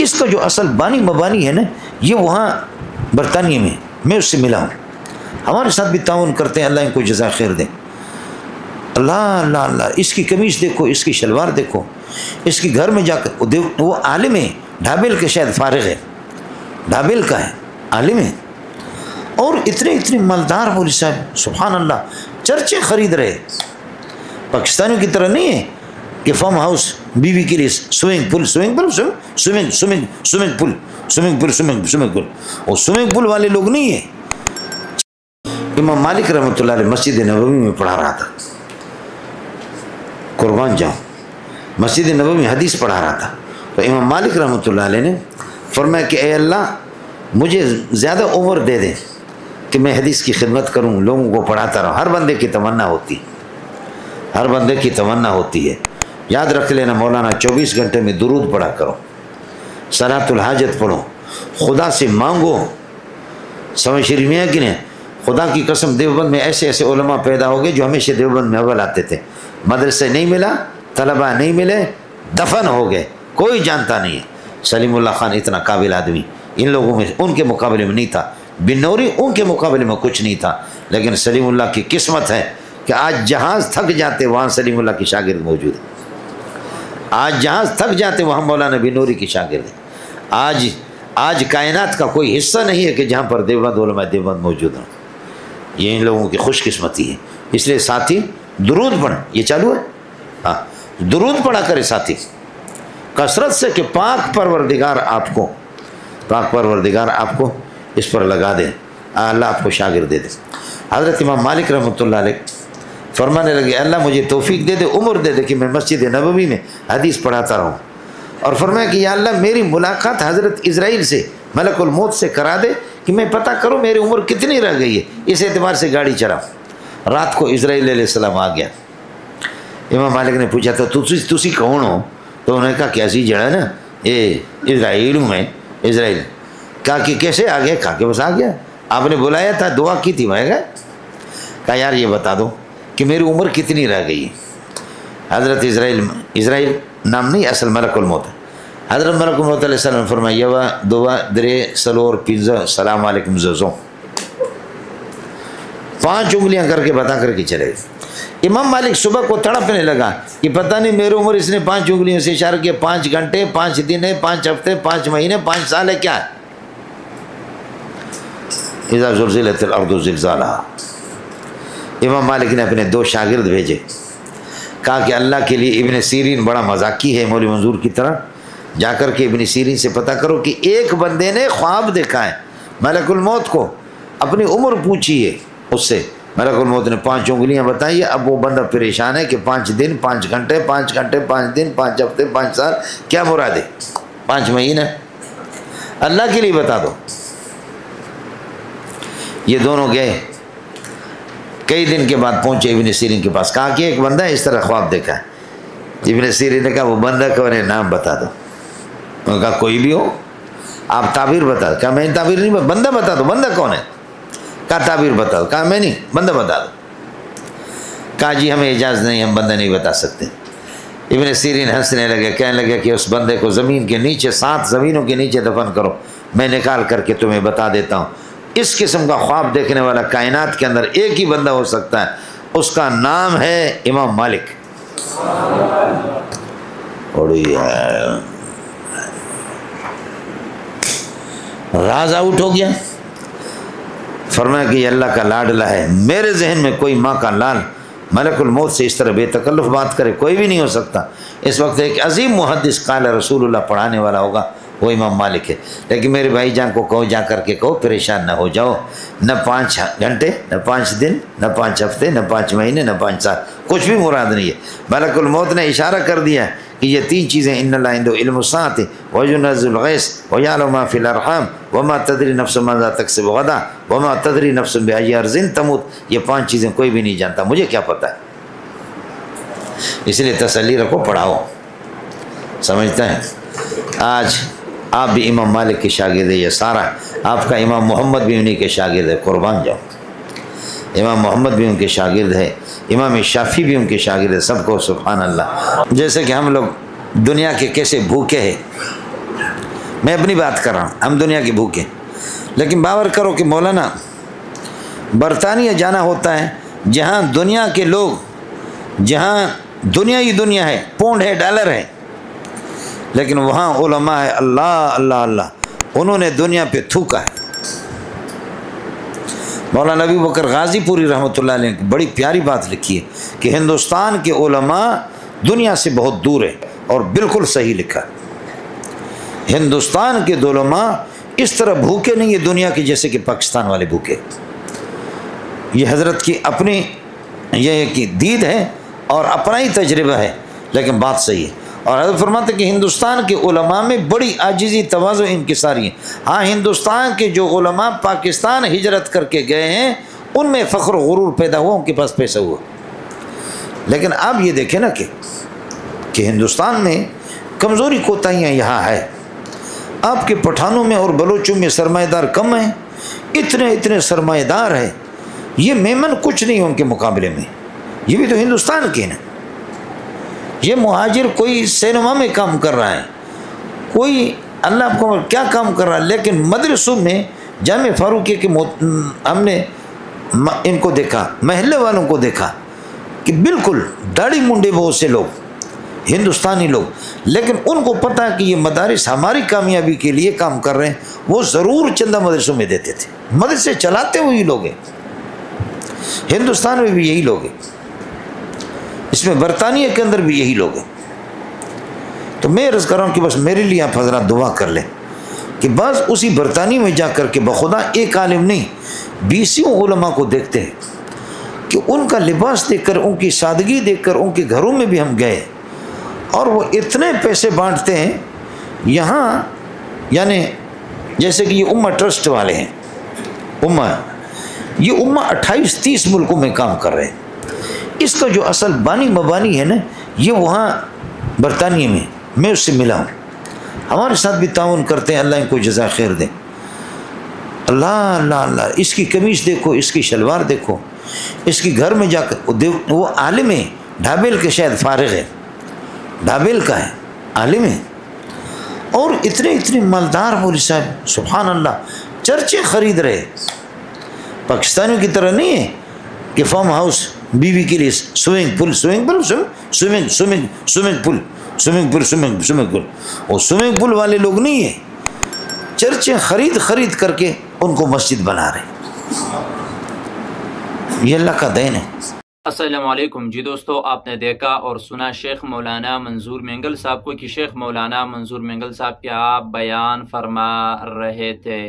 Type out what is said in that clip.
اس کا جو اصل بانی مبانی ہے نا یہ وہاں برطانیہ میں اس سے ملا ہوں، ہمارے ساتھ بھی تعاون کرتے ہیں، اللہ ان کو جزائے خیر دے۔ اللہ اللہ اللہ، اس کی قمیص دیکھو، اس کی شلوار دیکھو، اس کے گھر میں جا کر وہ عالم ہے، ڈھابل کے شاید فارغ ہے، ڈھابل کا ہے، عالم ہے، اور اتنے مالدار مولوی صاحب، سبحان اللہ، چرچے خرید رہے۔ پاکستانیوں کی طرح نہیں ہے کہ فارم ہاؤس بیوی کے لیے سوئمنگ پول وہ سوئمنگ پول والے لوگ نہیں ہیں۔ امام مالک رحمۃ اللہ علیہ مسجد نبوی میں پڑھا رہا تھا، قربان جاؤں، مسجد نبوی میں حدیث پڑھا رہا تھا، تو امام مالک رحمۃ اللہ علیہ نے فرمایا کہ اے اللہ مجھے زیادہ عمر دے دے کہ میں حدیث کی خدمت کروں، لوگوں کو پڑھاتا رہوں۔ ہر بندے کی تمنا ہوتی، ہر بندے کی تمنا ہوتی ہے۔ یاد رکھ لینا مولانا 24 گھنٹے میں درود پڑھا کرو، صلاۃ الحاجت پڑھو، خدا سے مانگو، سمجھ شریف میں ہے کہ نہیں؟ خدا کی قسم دیوبند میں ایسے ایسے علماء پیدا ہو گئے جو ہمیشہ دیوبند میں اول آتے تھے، مدرسے نہیں ملا، طلبہ نہیں ملے، دفن ہو گئے، کوئی جانتا نہیں ہے۔ سلیم اللہ خان اتنا قابل آدمی ان لوگوں میں ان کے مقابلے میں نہیں تھا، بنوری ان کے مقابلے میں کچھ نہیں تھا، لیکن سلیم اللہ کی قسمت ہے کہ آج جہاز تھک جاتے وہاں سلیم اللہ کی شاگرد موجود ہے، آج جہاز تھک جاتے وہاں مولانا بنوری کی شاگرد ہے۔ آج کائنات کا کوئی حصہ نہیں ہے کہ جہاں پر دیوبند علماء دیوبند موجود ہوں، یہ ان لوگوں کی خوش قسمتی ہے۔ اس لیے ساتھی درود پڑھ، یہ چالو ہے، ہاں درود پڑھا کرے ساتھی کثرت سے کہ پاک پروردگار آپ کو اس پر لگا دے، اللہ آپ کو شاگرد دے دے۔ حضرت امام مالک رحمۃ اللہ علیہ فرمانے لگے اللہ مجھے توفیق دے دے، عمر دے دے کہ میں مسجد نبوی میں حدیث پڑھاتا رہوں، اور فرمایا کہ یا اللہ میری ملاقات حضرت اسرائیل سے، ملک الموت سے کرا دے کہ میں پتہ کروں میری عمر کتنی رہ گئی ہے، اس اعتبار سے گاڑی چلاؤں۔ رات کو اسرائیل علیہ السلام آ گیا، امام مالک نے پوچھا تھا تسی کون ہو؟ تو انہوں نے کہا کہ ایسی جڑا نا یہ اسرائیل ہوں میں، اسرائیل۔ کہا کہ کیسے آ گیا؟ کہا کہ بس آ گیا، آپ نے بلایا تھا، دعا کی تھی میں گیا۔ کہا یار یہ بتا دو کہ میری عمر کتنی رہ گئی ہے۔ حضرت اسرائیل نام نہیں، اصل ملک الموت ہے۔ حضرت ملک الموت علیہ السلام نے فرمایا یوا دوا درے سلور پنزا سلام علیکم ززوں، 5 انگلیاں کر کے بتا کر کے چلے گئے۔ امام مالک صبح کو تڑپنے لگا کہ پتہ نہیں میری عمر اس نے 5 انگلیوں سے اشارہ کیا، 5 گھنٹے، 5 دن ہے، 5 ہفتے، 5 مہینے، 5 سال ہے، کیا ہے؟ اذا زلزلت الارض زلزالہا۔ امام مالک نے اپنے 2 شاگرد بھیجے، کہا کہ اللہ کے لیے ابن سیرین بڑا مذاقی ہے مولوی منظور کی طرح، جا کر کے ابن سیرین سے پتہ کرو کہ ایک بندے نے خواب دیکھا ہے، ملک الموت کو اپنی عمر پوچھی ہے اس سے، ملک الموت نے 5 انگلیاں بتائی۔ اب وہ بندہ پریشان ہے کہ 5 دن، 5 گھنٹے، 5 گھنٹے، 5 دن، 5 ہفتے، 5 سال، کیا مراد ہے؟ 5 مہینے، اللہ کے لیے بتا دو۔ یہ دونوں گئے، کئی دن کے بعد پہنچے ابن سیرین کے پاس، کہا کہ ایک بندہ اس طرح خواب دیکھا ہے۔ ابن سیرین نے کہا وہ بندہ کون ہے، نام بتا دو۔ انہوں نے کہا کوئی بھی ہو، آپ تعبیر بتا دو۔ کہا میں تعبیر نہیں، بندہ بتا دو، بندہ کون ہے؟ کہا تعبیر بتا دو۔ کہا میں نہیں، بندہ بتا دو۔ کہا جی ہمیں اجازت نہیں، ہم بندہ نہیں بتا سکتے۔ ابن سیرین ہنسنے لگے، کہنے لگے کہ اس بندے کو زمین کے نیچے 7 زمینوں کے نیچے دفن کرو، میں نکال کر کے تمہیں بتا دیتا ہوں۔ اس قسم کا خواب دیکھنے والا کائنات کے اندر ایک ہی بندہ ہو سکتا ہے، اس کا نام ہے امام مالک۔ راز آؤٹ ہو گیا۔ فرمایا کہ یہ اللہ کا لاڈلا ہے، میرے ذہن میں کوئی ماں کا لال ملک الموت سے اس طرح بے تکلف بات کرے کوئی بھی نہیں ہو سکتا۔ اس وقت ایک عظیم محدث قال رسول اللہ پڑھانے والا ہوگا، وہ امام مالک ہے۔ لیکن میرے بھائی جان کو کہو، جا کر کے کہو پریشان نہ ہو جاؤ، نہ 5 گھنٹے، نہ 5 دن، نہ 5 ہفتے، نہ 5 مہینے، نہ 5 سال، کچھ بھی مراد نہیں ہے۔ ملک الموت نے اشارہ کر دیا کہ یہ 3 چیزیں، ان اللہ عنده علم الساعة وينزل الغيث ويعلم ما في الارحام وما تدري نفس ماذا تكسب غدا وما تدري نفس بأي ارض تموت۔ یہ 5 چیزیں کوئی بھی نہیں جانتا، مجھے کیا پتہ ہے؟ اس لیے تسلی رکھو، پڑھاؤ، سمجھتے ہیں؟ آج آپ بھی امام مالک کے شاگرد ہے، یہ سارا آپ کا امام محمد بھی انہی کے شاگرد ہے، قربان جاؤ۔ امام محمد بھی ان کے شاگرد ہے، امام شافعی بھی ان کے شاگرد ہے، سب کو سبحان اللہ۔ جیسے کہ ہم لوگ دنیا کے کیسے بھوکے ہیں، میں اپنی بات کر رہا ہوں، ہم دنیا کے بھوکے. لیکن باور کرو کہ مولانا برطانیہ جانا ہوتا ہے، جہاں دنیا کے لوگ، جہاں دنیا ہی دنیا ہے، پونڈ ہے، ڈالر ہے، لیکن وہاں علماء ہے، اللہ اللہ اللہ، انہوں نے دنیا پہ تھوکا ہے. مولانا ابو بکر غازی پوری رحمۃ اللہ علیہ نے بڑی پیاری بات لکھی ہے کہ ہندوستان کے علماء دنیا سے بہت دور ہیں، اور بالکل صحیح لکھا. ہندوستان کے علماء اس طرح بھوکے نہیں ہیں دنیا کے جیسے کہ پاکستان والے بھوکے. یہ حضرت کی اپنی یہ کہ دید ہے اور اپنا ہی تجربہ ہے، لیکن بات صحیح ہے. اور حضرت فرماتے ہیں کہ ہندوستان کے علماء میں بڑی عاجزی، تواضع، انکساری ہے. ہاں ہندوستان کے جو علماء پاکستان ہجرت کر کے گئے ہیں ان میں فخر و غرور پیدا ہوا، ان کے پاس پیسہ ہوا. لیکن آپ یہ دیکھیں نا کہ ہندوستان میں کمزوری کوتاہیاں یہاں ہے. آپ کے پٹھانوں میں اور بلوچوں میں سرمایہ دار کم ہیں، اتنے سرمایہ دار ہیں، یہ میمن کچھ نہیں ان کے مقابلے میں. یہ بھی تو ہندوستان کے نا. یہ مہاجر کوئی سینما میں کام کر رہا ہے، کوئی اللہ آپ کو کیا کام کر رہا ہے، لیکن مدرسوں میں جامع فاروقیہ کے ہم نے ان کو دیکھا، محلے والوں کو دیکھا کہ بالکل داڑھی منڈے بہت سے لوگ ہندوستانی لوگ، لیکن ان کو پتہ ہے کہ یہ مدارس ہماری کامیابی کے لیے کام کر رہے ہیں. وہ ضرور چندہ مدرسوں میں دیتے تھے. مدرسے چلاتے وہی لوگ ہیں، ہندوستان میں بھی یہی لوگ ہیں، اس میں برطانیہ کے اندر بھی یہی لوگ ہیں. تو میں عرض کر رہا ہوں کہ بس میرے لیے آپ حضرات دعا کر لیں کہ بعض اسی برطانیہ میں جا کر کے بخدا ایک عالم نہیں 20 علماء کو دیکھتے ہیں کہ ان کا لباس دیکھ کر، ان کی سادگی دیکھ کر، ان کے گھروں میں بھی ہم گئے اور وہ اتنے پیسے بانٹتے ہیں یہاں، یعنی جیسے کہ یہ امہ ٹرسٹ والے ہیں، یہ امہ 28-30 ملکوں میں کام کر رہے ہیں. اس کا جو اصل بانی مبانی ہے نا یہ وہاں برطانیہ میں اس سے ملا ہوں. ہمارے ساتھ بھی تعاون کرتے ہیں، اللہ ان کو جزا خیر دے. اللہ اللہ اللہ، اس کی قمیص دیکھو، اس کی شلوار دیکھو، اس کی گھر میں جا کر وہ عالم ہے، ڈھابیل کے شاید فارغ ہے، ڈھابیل کا ہے، عالم ہے، اور اتنے مالدار مولوی صاحب، سبحان اللہ، چرچے خرید رہے. پاکستانیوں کی طرح نہیں ہے کہ فارم ہاؤس بیوی کے لیے سوئمنگ پول، وہ سوئمنگ پول والے لوگ نہیں ہیں. چرچیں خرید کر کے ان کو مسجد بنا رہے. یہ اللہ کا دین ہے. السلام علیکم. جی دوستو، آپ نے دیکھا اور سنا شیخ مولانا منظور مینگل صاحب کو کہ شیخ مولانا منظور مینگل صاحب کیا بیان فرما رہے تھے.